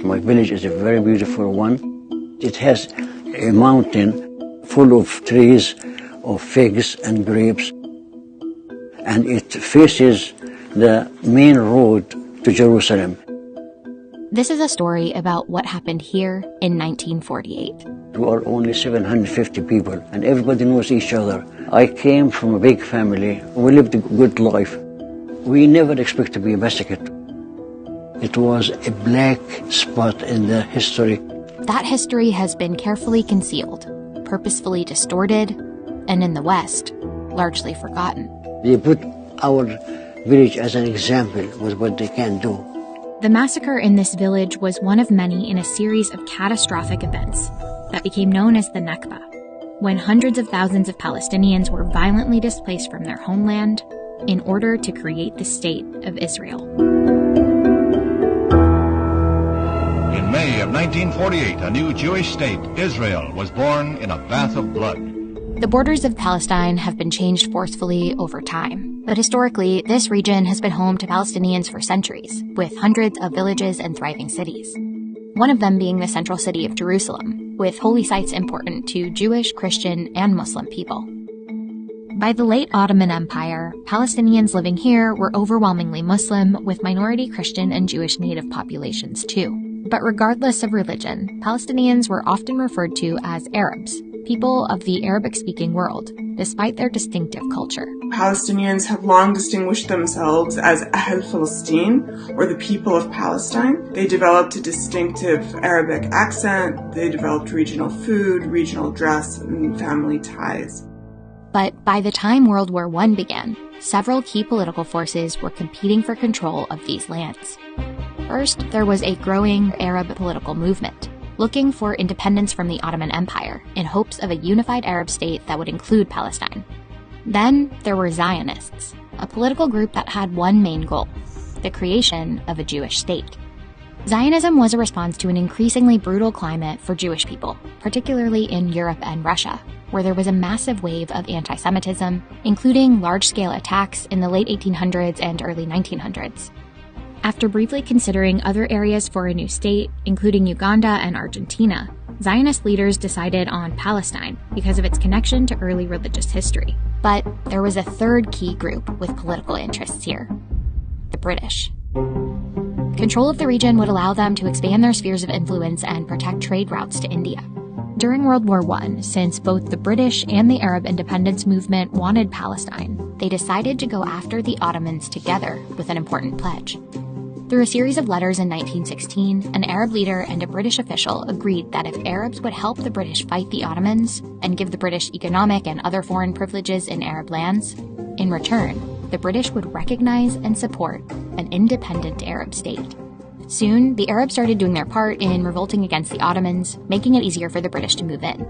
My village is a very beautiful one. It has a mountain full of trees of figs and grapes, and it faces the main road to Jerusalem. This is a story about what happened here in 1948. We are only 750 people, and everybody knows each other. I came from a big family. We lived a good life. We never expected to be massacred. It was a black spot in the history. That history has been carefully concealed, purposefully distorted, and in the West, largely forgotten. They put our village as an example with what they can do. The massacre in this village was one of many in a series of catastrophic events that became known as the Nakba, when hundreds of thousands of Palestinians were violently displaced from their homeland in order to create the state of Israel. In May of 1948, a new Jewish state, Israel, was born in a bath of blood. The borders of Palestine have been changed forcefully over time, but historically, this region has been home to Palestinians for centuries, with hundreds of villages and thriving cities. One of them being the central city of Jerusalem, with holy sites important to Jewish, Christian, and Muslim people. By the late Ottoman Empire, Palestinians living here were overwhelmingly Muslim, with minority Christian and Jewish native populations too. But regardless of religion, Palestinians were often referred to as Arabs, people of the Arabic-speaking world, despite their distinctive culture. Palestinians have long distinguished themselves as Ahl Palestine, or the people of Palestine. They developed a distinctive Arabic accent, they developed regional food, regional dress, and family ties. But by the time World War I began, several key political forces were competing for control of these lands. First, there was a growing Arab political movement, looking for independence from the Ottoman Empire in hopes of a unified Arab state that would include Palestine. Then there were Zionists, a political group that had one main goal: the creation of a Jewish state. Zionism was a response to an increasingly brutal climate for Jewish people, particularly in Europe and Russia, where there was a massive wave of anti-Semitism, including large-scale attacks in the late 1800s and early 1900s. After briefly considering other areas for a new state, including Uganda and Argentina, Zionist leaders decided on Palestine because of its connection to early religious history. But there was a third key group with political interests here: the British. Control of the region would allow them to expand their spheres of influence and protect trade routes to India. During World War I, since both the British and the Arab independence movement wanted Palestine, they decided to go after the Ottomans together with an important pledge. Through a series of letters in 1916, an Arab leader and a British official agreed that if Arabs would help the British fight the Ottomans and give the British economic and other foreign privileges in Arab lands, in return, the British would recognize and support an independent Arab state. Soon, the Arabs started doing their part in revolting against the Ottomans, making it easier for the British to move in.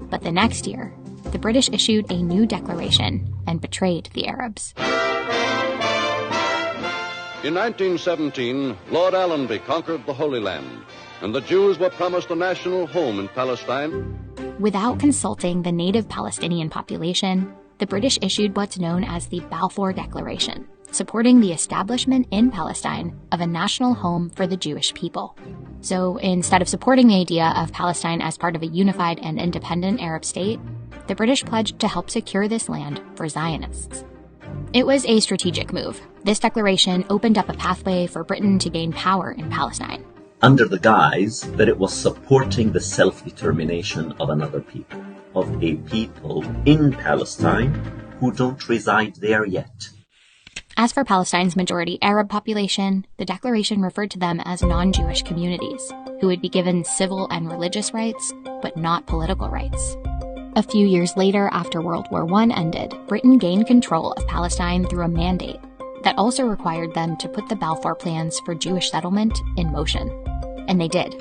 But the next year, the British issued a new declaration and betrayed the Arabs. In 1917, Lord Allenby conquered the Holy Land, and the Jews were promised a national home in Palestine. Without consulting the native Palestinian population, the British issued what's known as the Balfour Declaration, supporting the establishment in Palestine of a national home for the Jewish people. So instead of supporting the idea of Palestine as part of a unified and independent Arab state, the British pledged to help secure this land for Zionists. It was a strategic move. This declaration opened up a pathway for Britain to gain power in Palestine, under the guise that it was supporting the self-determination of another people, of a people in Palestine who don't reside there yet. As for Palestine's majority Arab population, the declaration referred to them as non-Jewish communities, who would be given civil and religious rights, but not political rights. A few years later, after World War I ended, Britain gained control of Palestine through a mandate that also required them to put the Balfour plans for Jewish settlement in motion. And they did.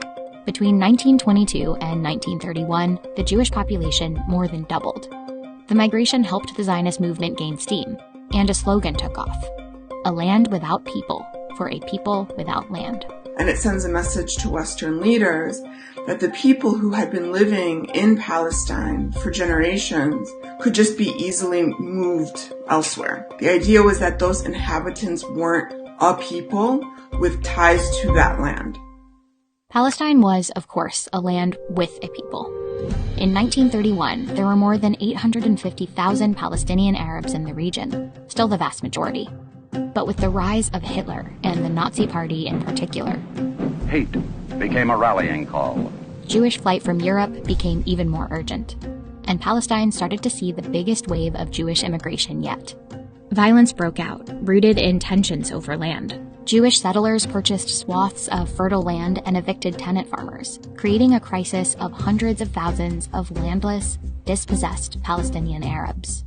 Between 1922 and 1931, the Jewish population more than doubled. The migration helped the Zionist movement gain steam, and a slogan took off: a land without people for a people without land. And it sends a message to Western leaders that the people who had been living in Palestine for generations could just be easily moved elsewhere. The idea was that those inhabitants weren't a people with ties to that land. Palestine was, of course, a land with a people. In 1931, there were more than 850,000 Palestinian Arabs in the region, still the vast majority. But with the rise of Hitler and the Nazi Party in particular, hate became a rallying call. Jewish flight from Europe became even more urgent, and Palestine started to see the biggest wave of Jewish immigration yet. Violence broke out, rooted in tensions over land. Jewish settlers purchased swaths of fertile land and evicted tenant farmers, creating a crisis of hundreds of thousands of landless, dispossessed Palestinian Arabs.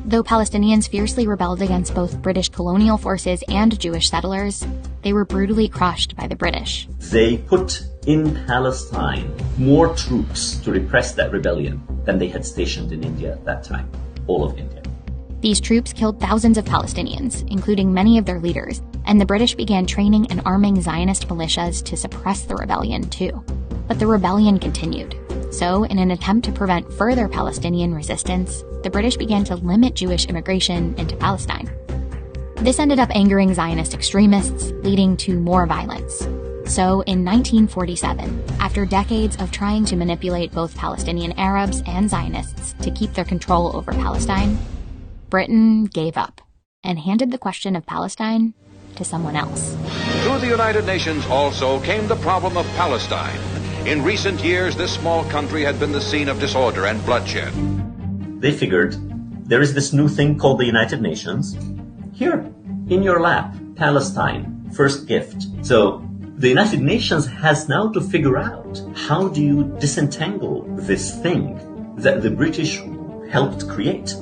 Though Palestinians fiercely rebelled against both British colonial forces and Jewish settlers, they were brutally crushed by the British. They put in Palestine more troops to repress that rebellion than they had stationed in India at that time, all of India. These troops killed thousands of Palestinians, including many of their leaders, and the British began training and arming Zionist militias to suppress the rebellion too. But the rebellion continued. So, in an attempt to prevent further Palestinian resistance, the British began to limit Jewish immigration into Palestine. This ended up angering Zionist extremists, leading to more violence. So, in 1947, after decades of trying to manipulate both Palestinian Arabs and Zionists to keep their control over Palestine, Britain gave up and handed the question of Palestine to someone else. To the United Nations also came the problem of Palestine. In recent years, this small country had been the scene of disorder and bloodshed. They figured, there is this new thing called the United Nations. Here, in your lap, Palestine, first gift. So the United Nations has now to figure out, how do you disentangle this thing that the British helped create?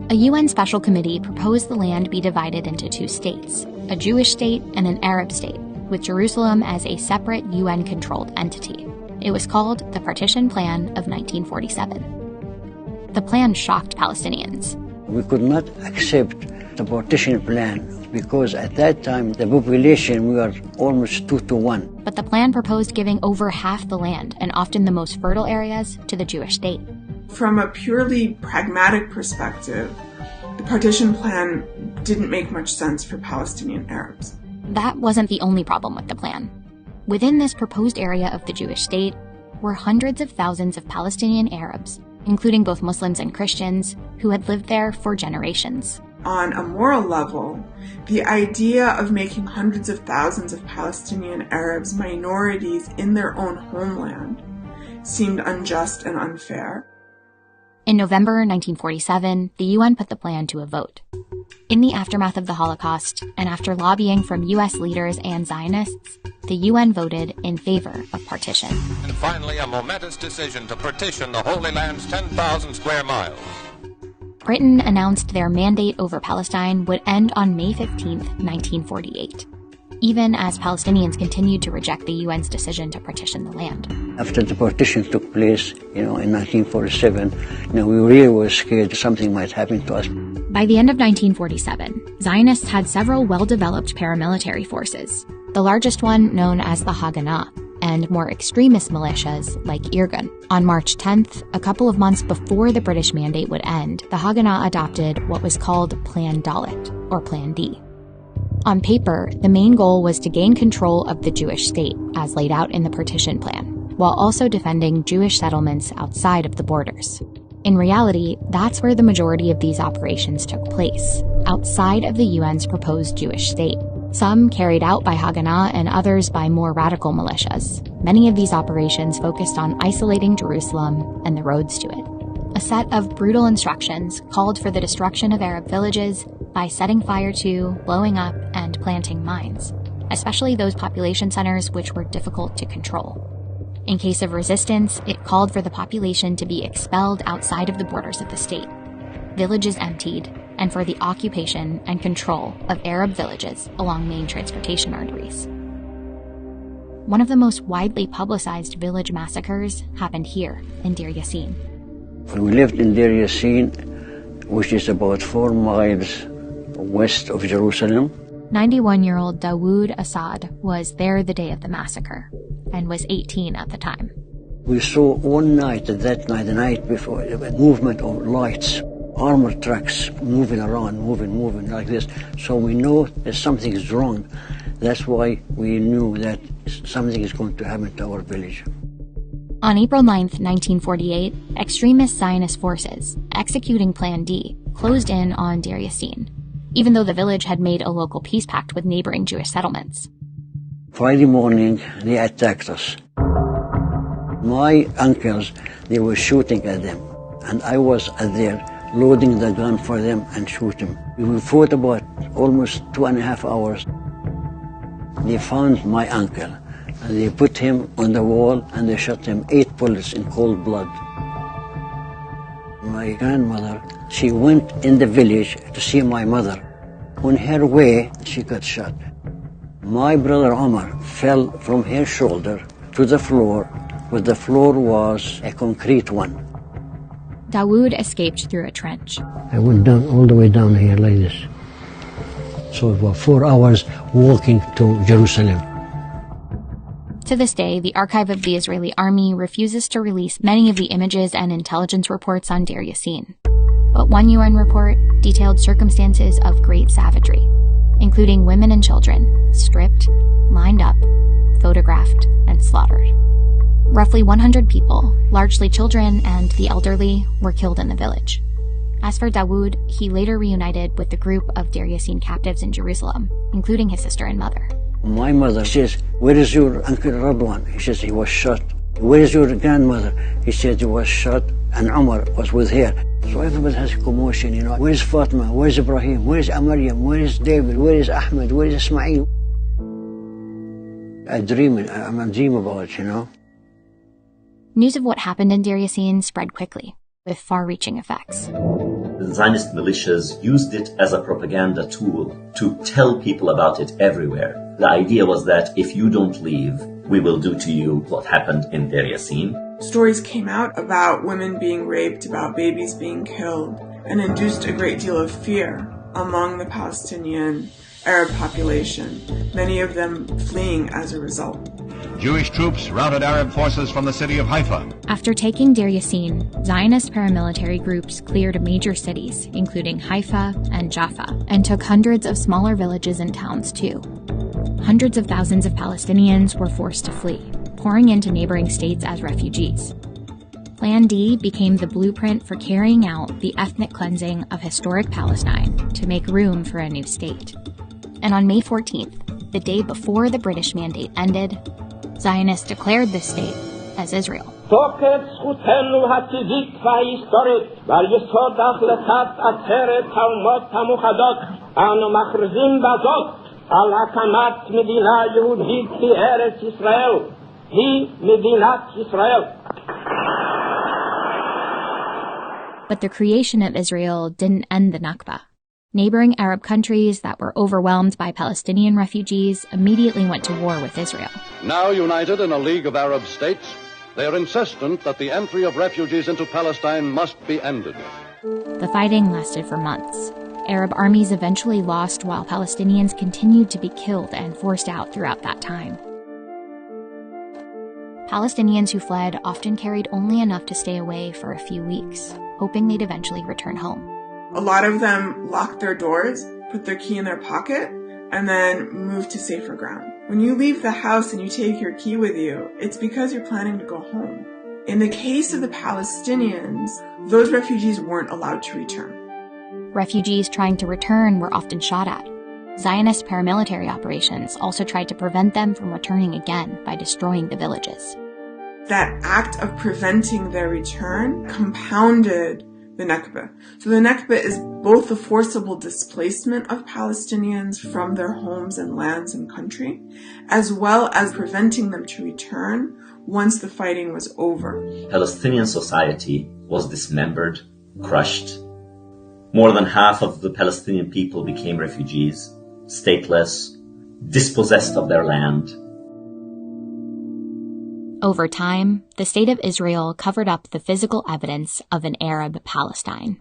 A UN special committee proposed the land be divided into two states, a Jewish state and an Arab state, with Jerusalem as a separate UN-controlled entity. It was called the Partition Plan of 1947. The plan shocked Palestinians. We could not accept the partition plan because at that time the population were almost 2-to-1. But the plan proposed giving over half the land, and often the most fertile areas, to the Jewish state. From a purely pragmatic perspective, the partition plan didn't make much sense for Palestinian Arabs. That wasn't the only problem with the plan. Within this proposed area of the Jewish state were hundreds of thousands of Palestinian Arabs, including both Muslims and Christians, who had lived there for generations. On a moral level, the idea of making hundreds of thousands of Palestinian Arabs minorities in their own homeland seemed unjust and unfair. In November 1947, the UN put the plan to a vote. In the aftermath of the Holocaust, and after lobbying from US leaders and Zionists, the UN voted in favor of partition. And finally, a momentous decision to partition the Holy Land's 10,000 square miles. Britain announced their mandate over Palestine would end on May 15, 1948, even as Palestinians continued to reject the UN's decision to partition the land. After the partition took place, in 1947, we really were scared something might happen to us. By the end of 1947, Zionists had several well-developed paramilitary forces, the largest one known as the Haganah, and more extremist militias like Irgun. On March 10th, a couple of months before the British mandate would end, the Haganah adopted what was called Plan Dalet, or Plan D. On paper, the main goal was to gain control of the Jewish state, as laid out in the partition plan, while also defending Jewish settlements outside of the borders. In reality, that's where the majority of these operations took place, outside of the UN's proposed Jewish state. Some carried out by Haganah and others by more radical militias. Many of these operations focused on isolating Jerusalem and the roads to it. A set of brutal instructions called for the destruction of Arab villages by setting fire to, blowing up, and planting mines, especially those population centers which were difficult to control. In case of resistance, it called for the population to be expelled outside of the borders of the state, villages emptied, and for the occupation and control of Arab villages along main transportation arteries. One of the most widely publicized village massacres happened here in Deir Yassin. We lived in Deir Yassin, which is about 4 miles west of Jerusalem. 91-year-old Dawood Assad was there the day of the massacre and was 18 at the time. We saw one night, the night before, a movement of lights, armored trucks moving around, moving like this. So we know that something is wrong, That's why we knew that something is going to happen to our village. On April 9th, 1948, extremist Zionist forces, executing Plan D, closed in on Deir Yassin, even though the village had made a local peace pact with neighboring Jewish settlements. Friday morning, they attacked us. My uncles, they were shooting at them, and I was there loading the gun for them and shooting. We fought about almost 2.5 hours. They found my uncle, and they put him on the wall, and they shot him 8 bullets in cold blood. My grandmother, she went in the village to see my mother. On her way, she got shot. My brother Omar fell from her shoulder to the floor, but the floor was a concrete one. Dawood escaped through a trench. I went down all the way down here like this. So it was 4 hours walking to Jerusalem. To this day, the archive of the Israeli army refuses to release many of the images and intelligence reports on Deir Yassin. But one UN report detailed circumstances of great savagery, including women and children stripped, lined up, photographed, and slaughtered. Roughly 100 people, largely children and the elderly, were killed in the village. As for Dawood, he later reunited with the group of Deir Yassin captives in Jerusalem, including his sister and mother. My mother says, "Where is your Uncle Radwan?" He says, "He was shot." "Where is your grandmother?" He said, "He was shot, and Omar was with her." So everybody has a commotion, you know. Where is Fatima? Where is Ibrahim? Where is Amaryam? Where is David? Where is Ahmed? Where is Ismail? I'm a dream about it, you know. News of what happened in Deir Yassin spread quickly, with far-reaching effects. The Zionist militias used it as a propaganda tool to tell people about it everywhere. The idea was that if you don't leave, we will do to you what happened in Deir Yassin. Stories came out about women being raped, about babies being killed, and induced a great deal of fear among the Palestinian Arab population, many of them fleeing as a result. Jewish troops routed Arab forces from the city of Haifa. After taking Deir Yassin, Zionist paramilitary groups cleared major cities, including Haifa and Jaffa, and took hundreds of smaller villages and towns too. Hundreds of thousands of Palestinians were forced to flee, pouring into neighboring states as refugees. Plan D became the blueprint for carrying out the ethnic cleansing of historic Palestine to make room for a new state. And on May 14th, the day before the British mandate ended, Zionists declared this state as Israel. But the creation of Israel didn't end the Nakba. Neighboring Arab countries that were overwhelmed by Palestinian refugees immediately went to war with Israel. Now united in a League of Arab States, they are insistent that the entry of refugees into Palestine must be ended. The fighting lasted for months. Arab armies eventually lost while Palestinians continued to be killed and forced out throughout that time. Palestinians who fled often carried only enough to stay away for a few weeks, hoping they'd eventually return home. A lot of them locked their doors, put their key in their pocket, and then moved to safer ground. When you leave the house and you take your key with you, it's because you're planning to go home. In the case of the Palestinians, those refugees weren't allowed to return. Refugees trying to return were often shot at. Zionist paramilitary operations also tried to prevent them from returning again by destroying the villages. That act of preventing their return compounded the Nakba. So the Nakba is both the forcible displacement of Palestinians from their homes and lands and country, as well as preventing them to return once the fighting was over. Palestinian society was dismembered, crushed. More than half of the Palestinian people became refugees, stateless, dispossessed of their land. Over time, the State of Israel covered up the physical evidence of an Arab Palestine.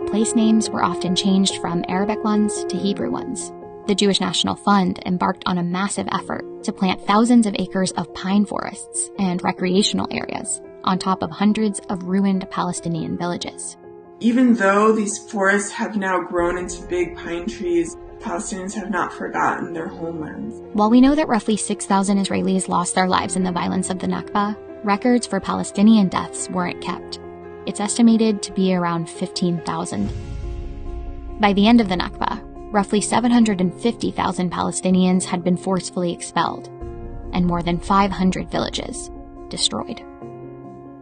Place names were often changed from Arabic ones to Hebrew ones. The Jewish National Fund embarked on a massive effort to plant thousands of acres of pine forests and recreational areas on top of hundreds of ruined Palestinian villages. Even though these forests have now grown into big pine trees, Palestinians have not forgotten their homelands. While we know that roughly 6,000 Israelis lost their lives in the violence of the Nakba, records for Palestinian deaths weren't kept. It's estimated to be around 15,000. By the end of the Nakba, roughly 750,000 Palestinians had been forcefully expelled, and more than 500 villages destroyed.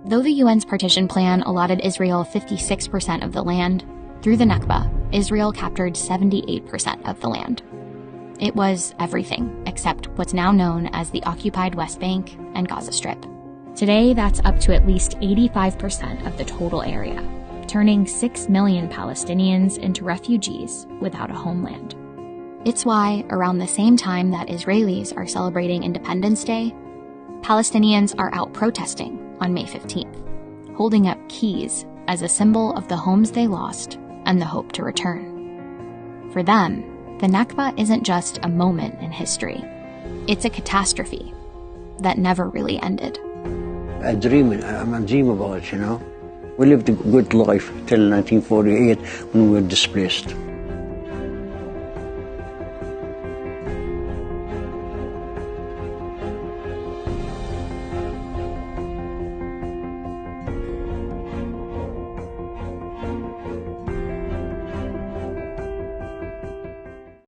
Though the UN's partition plan allotted Israel 56% of the land, through the Nakba, Israel captured 78% of the land. It was everything except what's now known as the occupied West Bank and Gaza Strip. Today, that's up to at least 85% of the total area, turning 6 million Palestinians into refugees without a homeland. It's why, around the same time that Israelis are celebrating Independence Day, Palestinians are out protesting on May 15th, holding up keys as a symbol of the homes they lost and the hope to return. For them, the Nakba isn't just a moment in history. It's a catastrophe that never really ended. I'm a dream about it, you know. We lived a good life till 1948 when we were displaced.